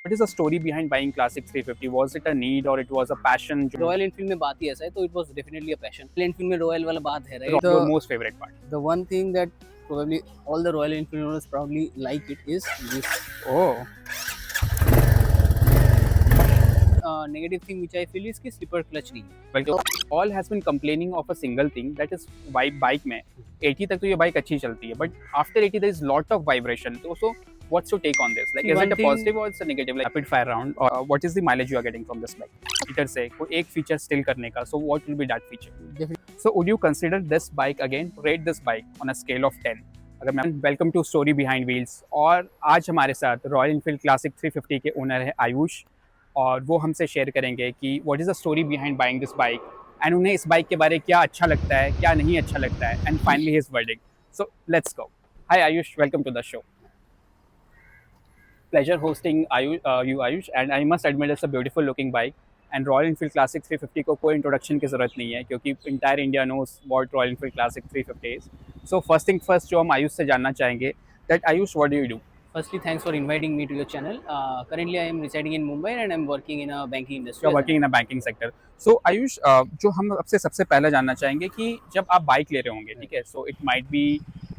What is the story behind buying Classic 350? Was it a need or it was a passion? Royal Enfield में बात ही ऐसा है, तो it was definitely a passion. Royal Enfield में royal वाला बात है, right? Your most favorite part? The one thing that probably all the Royal Enfield owners probably like it is this Oh, negative thing which I feel is कि slipper clutch नहीं है। well, all has been complaining of a single thing, that is bike में 80 तक तो ये bike अच्छी चलती है, but after 80 there is lot of vibration. So what's your take on this? Like, See, is one it a thing- positive or it's a negative? Like rapid fire round, or what is the mileage you are getting from this bike? Feature से कोई एक feature still करने का, so what will be that feature? So would you consider this bike again? Rate this bike on a scale of 10. अगर मैं welcome to story behind wheels, और आज हमारे साथ रॉयल एनफील्ड क्लासिक 350 के ओनर है आयुष, और वो हमसे शेयर करेंगे कि what is the story behind buying this bike and उन्हें इस बाइक के बारे में क्या अच्छा लगता है, क्या नहीं अच्छा लगता है, and finally his verdict. So let's go. Hi Ayush, welcome to the show. Pleasure hosting you Ayush, and I must admit it's a beautiful looking bike, and Royal Enfield Classic 350 को कोई इंट्रोडक्शन की ज़रूरत नहीं है क्योंकि entire India knows what Royal Enfield Classic 350 is. So first thing first, जो हम आयुष से जानना चाहेंगे, that Ayush, what do you do? Firstly, thanks for inviting me to your channel. Currently, I am residing in Mumbai and I'm working in a banking industry. You're working in a banking sector. So Ayush, जो हम आपसे सबसे पहले जानना चाहेंगे कि जब आप बाइक ले रहे होंगे, ठीक है, so it might be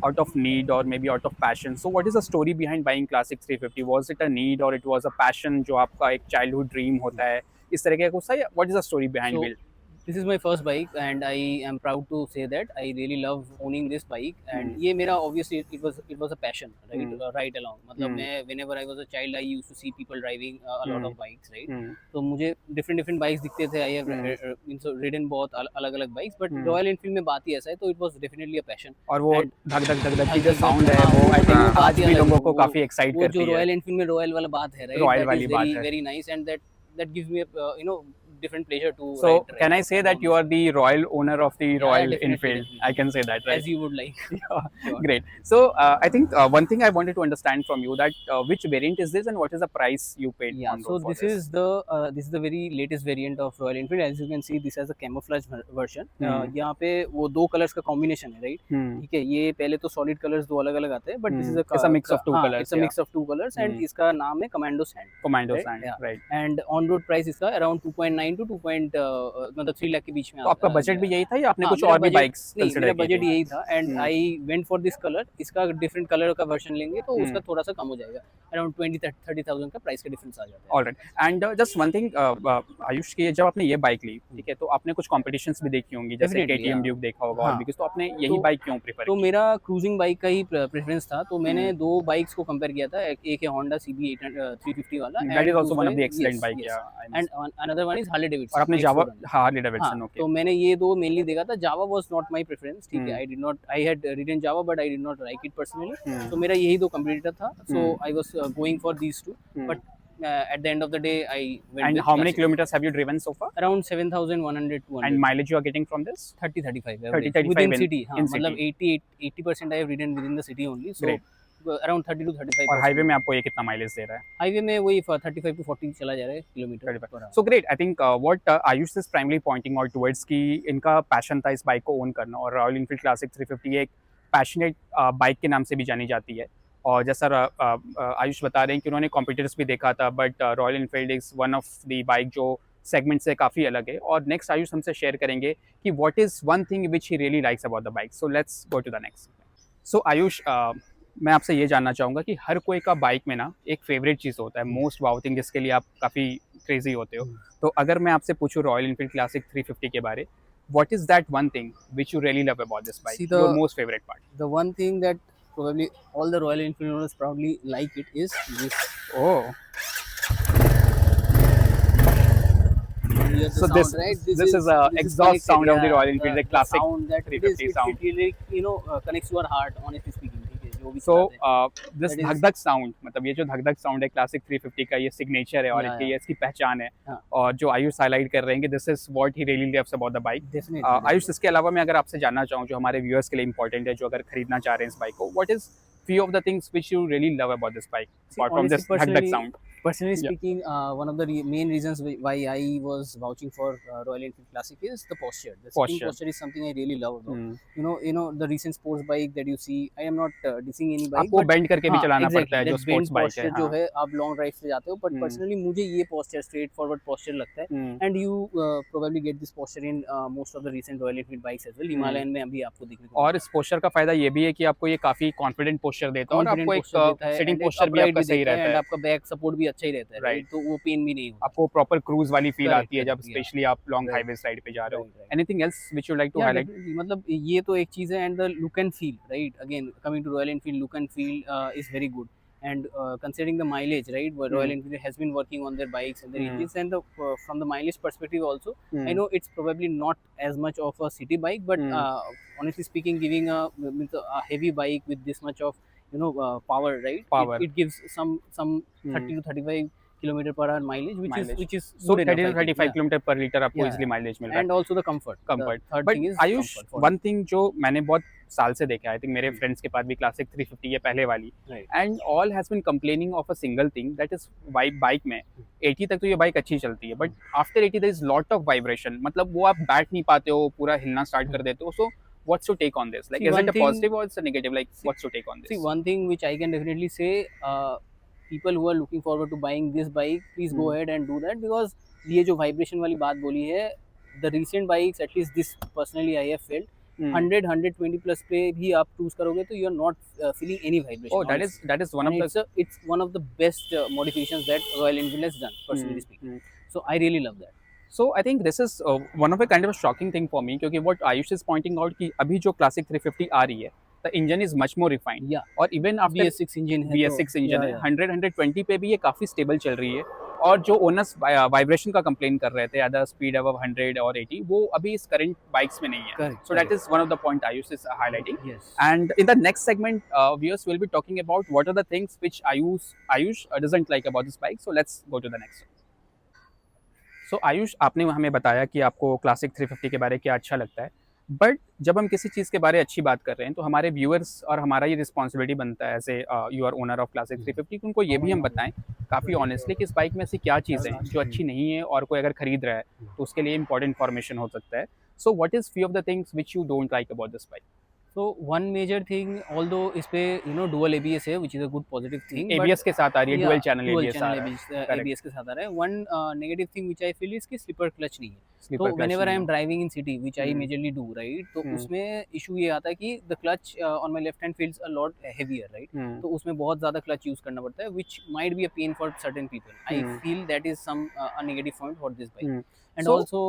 out of need or maybe out of passion. So what is the story behind buying Classic 350? Was it a need or it was a passion, जो आपका एक childhood dream होता है, इस तरह का कुछ? What is the story behind So, it? this is my first bike and I am proud to say that I really love owning this bike and ये मेरा obviously it was a passion, right? Right along, मतलब मैं whenever I was a child I used to see people driving a lot of bikes, right? तो मुझे different bikes दिखते थे. I have ridden बहुत अलग-अलग bikes, but Royal Enfield में बात ही ऐसा है, तो it was definitely a passion. और वो धक धक धक धक की जो साउंड है वो आई थिंक आज भी लोगों को काफी एक्साइट वो करती जो है. रॉयल एनफील्ड में रॉयल वाला बात है, राइट? Royal वाली बात है. Very nice and that gives me a different pleasure to So ride. can I say that you are the royal owner of the Royal definitely, Enfield? definitely. I can say that, right? As you would like. Sure. Great. So I think one thing I wanted to understand from you, that which variant is this and what is the price you paid Yeah, on so road for this is the very latest variant of Royal Enfield. As you can see, this has a camouflage version. यहाँ पे वो दो colours का combination है, right? ठीक है, ये पहले तो सॉलिड कलर्स दो अलग-अलग आते हैं, but this is It's a mix of two colors. It's a mix of two colors and इसका नाम है commando sand. Commando right? Sand, Yeah. right? And on road price इसका अराउंड 2.9 to 2. मतलब 3 लाख के बीच में. तो आपका बजट भी यही था या आपने कुछ मेरा और भी budget- बाइक्स नहीं, कंसीडर मेरा की बजट थी? यही था and I went for this colour. इसका डिफरेंट कलर का वर्जन लेंगे तो उसका थोड़ा सा कम हो जाएगा, अराउंड 20-30,000 का प्राइस का डिफरेंस आ जाता है. Alright. And just one thing Ayush, की जब आपने ये बाइक ली, ठीक है, तो आपने कुछ कॉम्पिटिशंस भी देखी होंगी, जैसे Definitely, KTM yeah. ड्यूक देखा होगा और हाँ. भी कुछ, तो आपने यही तो- बाइक क्यों प्रेफर तो की? मेरा क्रूजिंग बाइक का ही प्रेफरेंस था, तो मैंने दो बाइक्स को कंपेयर किया था. एक है होंडा CB 350 वाला, That is also one of the excellent bike, yeah. I must- and another one is Harley Davidson. और आपने जावा हार्ले डेविडसन, हाँ, ओके. तो मैंने ये दो मेनली देखा था. Jawa was not my preference, ठीक है. I had ridden Jawa but I did not like it personally. तो मेरा यही दो कंपटीटर था, so I was going for these two. But at the end of the day I went And with how many Classic. kilometers have you driven so far? Around 7,100 to 100. And mileage you are getting from this? 30-35 30-35 within in- city. हाँ, in मतलब city. 80% I have ridden within the city only, so Great. around 30 to 35. और highway में आपको ये कितना mileage दे रहा है? Highway में वही 35 to 40 चला जा रहा है kilometre. 35. So great. I think what Ayush is primarily pointing out towards कि इनका पैशन था इस बाइक को ओन करना, और रॉयल एनफील्ड क्लासिक 350 एक पैशनेट बाइक के नाम से भी जानी जाती है. और जैसा आयुष बता रहे हैं कि उन्होंने कॉम्पिटिटर्स भी देखा था, but royal Enfield is one of the bike जो सेगमेंट से काफ़ी अलग है. और नेक्स्ट आयुष हमसे शेयर करेंगे कि what is one thing which he really likes about the bike. So let's go to the next. So Ayush, मैं आपसे ये जानना चाहूँगा कि हर कोई का बाइक में ना एक फेवरेट चीज़ होता है, मोस्ट वाउ थिंग, जिसके लिए आप काफ़ी क्रेजी होते हो. तो अगर मैं आपसे पूछूँ रॉयल एनफील्ड क्लासिक 350 के बारे, what is that one thing which you really love about this bike? See, Your most favorite part? The one thing that probably all the Royal Enfield owners probably like it is this. Oh, Hear the so sound, this right? this is a exhaust connected, sound of the yeah, Royal Enfield, the classic sound that 350 sound. It really connects your heart, honestly speaking. ठीक है, जो भी So सुनाते हैं. this That is- धक धक sound, मतलब ये जो धक धक साउंड है क्लासिक 350 का, ये सिग्नेचर है और Yeah, ये इसकी पहचान है. हाँ. और जो आयुष हाईलाइट कर रहे हैं कि this is what he really loves about the bike. Definitely. Ayush, इसके अलावा मैं अगर आपसे जानना चाहूँ, जो हमारे व्यूअर्स के लिए इंपॉर्टेंट है, जो अगर खरीदना चाह रहे हैं इस बाइक को, what is few of the things which you really love about this bike, See, apart from honestly, this धक धक personally, sound? Personally Yeah. speaking, one of the main reasons why I was vouching for Royal Enfield Classic is the posture. The sitting Posture. posture is something I really love about. Hmm. You know the recent sports bike that you see. I am not dissing any bike, आपको but bend करके भी हाँ चलाना पड़ता exactly है जो that sports bend bike है। posture जो हाँ। है आप लॉन्ग ड्राइव से जाते हो, but हम्म। personally मुझे ये posture straight forward posture लगता है, हम्म। and you probably get this posture in most of the recent Royal Enfield bikes as well. Hmm. Himalayan में अभी आपको देखने को और मिलेगा। इस पोस्चर का फ़ायदा ये भी है कि आपको ये काफ़ी कॉन्फिडेंट पोस्चर देता है और कॉन्फिडेंट आपको एक पोस्चर देता है सिटिंग एंड एक पोस्चर भी अपराइट आपका भी सही देता है, रहता एंड है। आपका बैक सपोर्ट भी अच्छा ही रहता है, राइट? राइट। तो वो पेन भी नहीं होता। आपको प्रॉपर क्रूज़ वाली फ़ील करेक्ट आती है जब करेक्ट या स्पेशली आप लॉन्ग राइट हाईवे साइड पे जा रहे हो। Right right anything else which you like to या हाइलाइट? डेफिनेटली मतलब ये तो एक चीज़ है, and the look and feel, right? Again coming to Royal Enfield, look and feel is very good, and considering the mileage, right, where Royal hmm. Enfield has been working on their bikes and their hmm. engines, and from the mileage perspective also, I hmm. know it's probably not as much of a city bike, but hmm. honestly speaking, giving a heavy bike with this much of power, right, power. it gives some hmm. 30 to 35 kilometer per hour mileage, mileage. which is so good 30 enough, to I think. 35 Yeah, kilometre per litre आपको yeah, easily mileage मिल रहा है। and also the comfort. The comfort. third but thing is Ayush, comfort for me. One thing जो मैंने बहुत साल से देखा है, आई थिंक मेरे हम्म, फ्रेंड्स के पास भी क्लासिक 350 है पहले वाली, right. And all has been complaining of a single thing that is bike में 80 तक तो ये बाइक अच्छी चलती है, but after 80 there is lot of vibration, मतलब वो आप बैठ नहीं पाते हो, पूरा हिलना स्टार्ट कर देते हो। So what's your take on this? Like See is it one a thing. Positive और it's a negative? Like See, what's your take on See, this? one thing which I can definitely say, people who are looking forward to buying this bike, please go ahead and do that, because ये जो vibration वाली बात बोली है, the recent bikes, at least this personally I have felt, 100 120 plus पे भी आप choose करोगे तो you are not feeling any vibration, oh, honestly. That is one And of the it's one of the best modifications that Royal Enfield has done, personally speaking. So I really love that. So I think this is one of a kind of shocking thing for me, क्योंकि what Ayush is pointing out कि अभी जो classic 350 आ रही है, the engine is much more refined, Yeah, और even after BS6 engine है तो BS6 इंजन है, yeah. 100-120 पे भी ये काफ़ी स्टेबल चल रही है। और जो ओनर्स वाइब्रेशन का कंप्लेन कर रहे थे अदर स्पीड अबव 100 और 80, वो अभी इस करंट बाइक्स में नहीं है। Correct, so that correct. Is one of the point Ayush is highlighting. Yes. And in the next segment, viewers will be talking about what are the things which Ayush doesn't like about this bike. So let's go to the next one. सो आयुष, आपने हमें बताया कि आपको classic 350 के बारे में क्या अच्छा लगता है, बट जब हम किसी चीज़ के बारे में अच्छी बात कर रहे हैं तो हमारे व्यूअर्स और हमारा ये रिस्पॉन्सिबिलिटी बनता है as a you are owner of classic 350 कि उनको ये भी हम बताएं काफ़ी ऑनेस्टली कि इस बाइक में ऐसी क्या चीज़ें हैं जो अच्छी नहीं है, और कोई अगर खरीद रहा है तो उसके लिए इंपॉर्टेंट इन्फॉर्मेशन हो सकता है। So what is few of the things which you don't like about this bike? So one major thing, although इस पे dual ABS है, which is a good positive thing, but ABS के साथ आ रही है, डुअल चैनल dual ABS आ channel रहा है। ABS, Correct. ABS के साथ आ रहा है. One negative thing which I feel is कि slipper clutch नहीं है. Slipper तो clutch whenever I नहीं am driving in city, which I hmm. majorly do, right, तो हम्म। उसमें issue ये आता है कि the clutch on my left hand feels a lot heavier, right? हम्म। तो उसमें बहुत ज़्यादा clutch use करना पड़ता है, which might be a pain for certain people. I hmm. feel that is some a negative point for this bike. Hmm. And So- also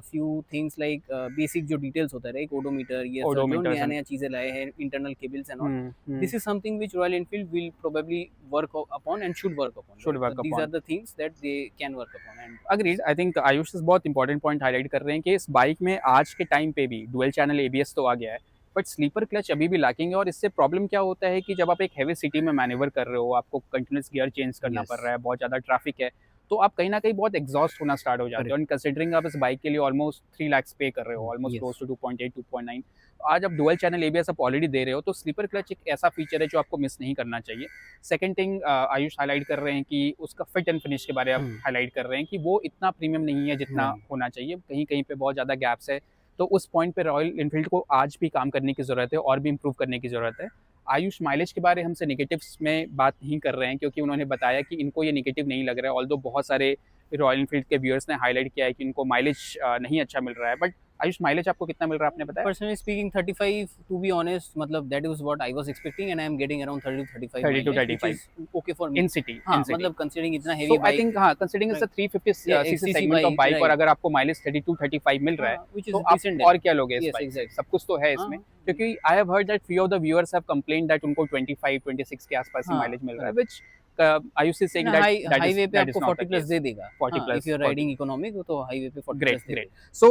few things like basic जो details होता है, right, odometer, ये सब जो Odometers नया and- नया चीज़ें लाए हैं, internal cables and all. Hmm. This is something which Royal Enfield will probably work upon and should work upon. Should right? work So these upon. are the things that they can work upon. And agreed. I think Ayush इस बहुत important point highlight कर रहे हैं कि इस bike में आज के टाइम पे भी डुअल चैनल एबीएस तो आ गया है, बट स्लीपर क्लच अभी भी लैकिंग है। और इससे प्रॉब्लम क्या होता है कि जब आप एक हैवी सिटी में मैनेवर कर रहे हो, आपको कंटिन्यूस गियर चेंज करना Yes. पड़ रहा है, बहुत ज़्यादा ट्रैफिक है, तो आप कहीं ना कहीं बहुत एग्जॉस्ट होना स्टार्ट हो जाते हो। एंड कंसिडरिंग आप इस बाइक के लिए ऑलमोस्ट 3 लाख पे कर रहे हो, ऑलमोस्ट Yes. Close to 2.8 2.9। आज आप डुअल चैनल एबीएस आप ऑलरेडी दे रहे हो, तो स्लीपर क्लच एक ऐसा फीचर है जो आपको मिस नहीं करना चाहिए। सेकंड थिंग आयुष हाईलाइट कर रहे हैं कि उसका फिट एंड फिनिश के बारे में आप हाईलाइट कर रहे हैं कि वो इतना प्रीमियम नहीं है जितना होना चाहिए, कहीं कहीं पे बहुत ज़्यादा गैप्स है। तो उस पॉइंट पे रॉयल एनफील्ड को आज भी काम करने की ज़रूरत है और भी इम्प्रूव करने की ज़रूरत है। आयुष माइलेज के बारे हमसे नेगेटिव्स में बात नहीं कर रहे हैं, क्योंकि उन्होंने बताया कि इनको ये नेगेटिव नहीं लग रहा है, ऑल्दो बहुत सारे रॉयल एनफील्ड के व्यूअर्स ने हाईलाइट किया है कि इनको माइलेज नहीं अच्छा मिल रहा है। बट आयुष, माइलेज आपको कितना मिल रहा है आपने बताया? personally speaking, 35, to be honest, मतलब that is what I was expecting, and I am getting around 30 to 35 30 to mileage, 35 which is okay for me. In city. हाँ, मतलब considering इतना heavy सो आई bike, थिंक हाँ, considering it's a 350 Yeah, CC XCC segment of bike, bike, और right. अगर आपको mileage 32 35 मिल रहा है which is तो आप decent. और क्या लोगे इस Yes, बाइक? exactly. सब कुछ तो है इसमें, क्योंकि I have heard that few of the viewers have complained that उनको 25 26 के आसपास ही हाँ, माइलेज मिल रहा है, व्हिच आयुष इज सेइंग ना, दैट हाईवे पे that is आपको not 40 the प्लस case. दे देगा 40 plus, if you are 40. Riding economic तो हाईवे पे 40 Great, प्लस दे great. देगा. So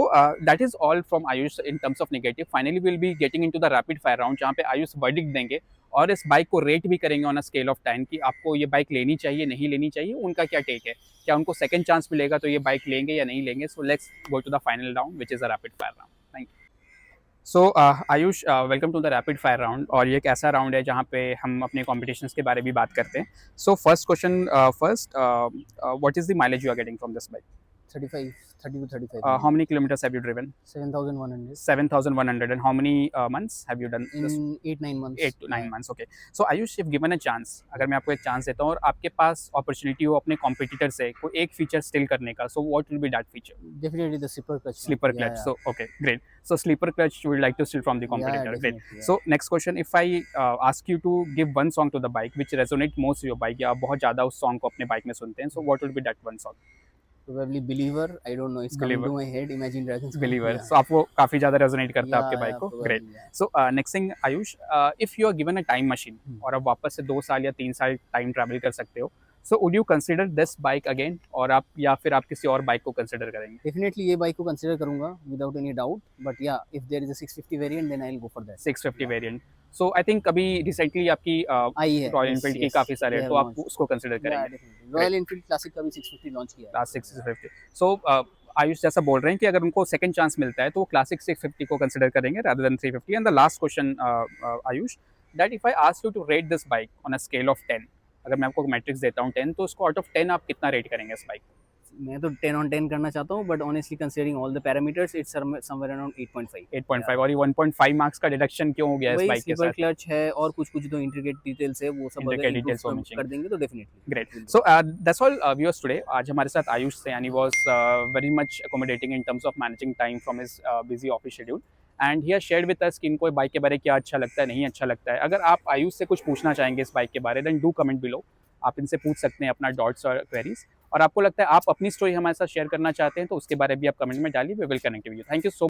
that is all from Ayush in terms of negative. Finally, we'll be getting into the rapid fire round, जहाँ पे Ayush verdict देंगे और इस बाइक को रेट भी करेंगे ऑन अ स्केल ऑफ 10 कि आपको ये बाइक लेनी चाहिए, नहीं लेनी चाहिए, उनका क्या टेक है, क्या उनको सेकंड चांस मिलेगा तो ये बाइक लेंगे या नहीं लेंगे। So let's go to the final round, which is a rapid fire round. Thank you. So Ayush, welcome to the rapid fire round. और ये एक ऐसा राउंड है जहाँ पे हम अपने कॉम्पिटिशन्स के बारे में भी बात करते हैं। So first question, first, what is the mileage you are getting from this bike? 35, 30 to 35. How many kilometers have you driven? 7,100 7,100. And how many months have you done this? in 8-9 months. 8 to 9 Yeah. months. Okay. So Ayush, if given a chance, अगर मैं आपको एक chance देता हूँ और आपके पास opportunity हो अपने कॉम्पिटिटर से कोई एक फीचर स्टिल करने का, so what will be that feature? Definitely the slipper clutch. Slipper Yeah, clutch. yeah. So okay, great. So slipper clutch you would like to steal from the Yeah, competitor. Great. definitely, yeah. So next question, if I ask you to give one song to the bike which resonate most with your bike, या आप बहुत ज़्यादा उस song को अपने bike में सुनते हैं, so what would be that one song? Probably Believer. I don't know. It's coming Believer. to my head. Imagine Dragons. Believer. Yeah. So आपको काफ़ी ज़्यादा resonate करता है Yeah, आपके बाइक yeah, को। probably, Great. yeah. So next thing Ayush, if you are given a time machine और आप वापस से 2 साल या 3 साल टाइम ट्रैवल कर सकते हो, so would you consider this bike again, और आप या फिर आप किसी और बाइक को कंसिडर करेंगे? Definitely ये बाइक को कंसीडर करूंगा without any doubt. But yeah, if there is a 650 variant, then I'll go for that. 650 variant. So I think अभी रिसेंटली आपकी आई है रॉयल yes, एनफील्ड की yes, काफ़ी सारे they हैं, have तो आप launched. उसको कंसिडर Yeah, करेंगे। definitely. Royal Enfield Classic का भी 650 लॉन्च किया है. क्लासिक 650। सो आयुष जैसा बोल रहे हैं कि अगर उनको सेकंड चांस मिलता है तो वो क्लासिक 650 को कंसिडर करेंगे rather than 350। And the last question Ayush, that if I ask you to rate this bike on a scale of 10, अगर मैं आपको मैट्रिक्स देता हूँ 10, तो उसको आउट ऑफ 10 आप कितना रेट करेंगे इस बाइक? मैं तो 10 on 10 करना चाहता हूँ, but honestly considering all the parameters, it's somewhere around 8.5. 8.5। और ये 1.5 मार्क्स का डिडक्शन क्यों हो गया इस वही बाइक के स्लीपर साथ? क्लच है और कुछ जो इंट्रिकेट डिटेल्स है वो सब अगर Intricate improve details होनी चाहिए। कर देंगे तो definitely great. So that's all viewers today. आज हमारे साथ आयुष थे and he was very much accommodating in terms of managing time from his busy office schedule, and he has shared with us कि इनको बाइक के बारे में क्या अच्छा लगता है, नहीं अच्छा लगता है। अगर आप आयुष से कुछ पूछना चाहेंगे इस बाइक के बारे में, देन डू कमेंट बिलो। आप इनसे पूछ सकते हैं अपना डॉट्स और क्वेरीज, और आपको लगता है आप अपनी स्टोरी हमारे साथ शेयर करना चाहते हैं तो उसके बारे में भी आप कमेंट में डालिए। We will connect with you. Thank you so